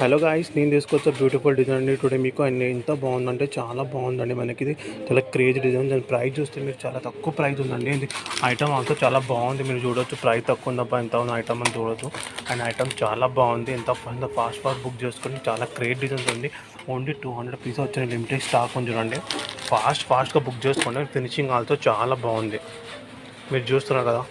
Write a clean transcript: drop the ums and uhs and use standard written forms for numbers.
Hello guys, నేను తీసుకొచ్చే beautiful design అండి టుడే మీకు. అండ్ ఎంత బాగుందంటే చాలా బాగుందండి. మనకి ఇది చాలా క్రేజీ డిజైన్. దాని ప్రైస్ చూస్తే మీరు చాలా తక్కువ ప్రైస్ ఉందండి. ఇది ఐటమ్ ఆల్సో చాలా బాగుంది. మీరు చూడొచ్చు ప్రైస్ తక్కువ ఉందబ్బా ఎంత ఉంది ఐటమ్ అని చూడొచ్చు. అండ్ ఐటమ్ చాలా బాగుంది. ఎంత ఫాస్ట్ బుక్ చేసుకొని చాలా క్రేజ్ డిజైన్స్ ఉంది. ఓన్లీ 200 పీస్ వచ్చిన లిమిటెడ్ స్టాక్ ఉంది చూడండి. ఫాస్ట్గా బుక్ చేసుకోండి. ఫినిషింగ్ ఆల్సో చాలా బాగుంది. మీరు చూస్తున్నారు కదా.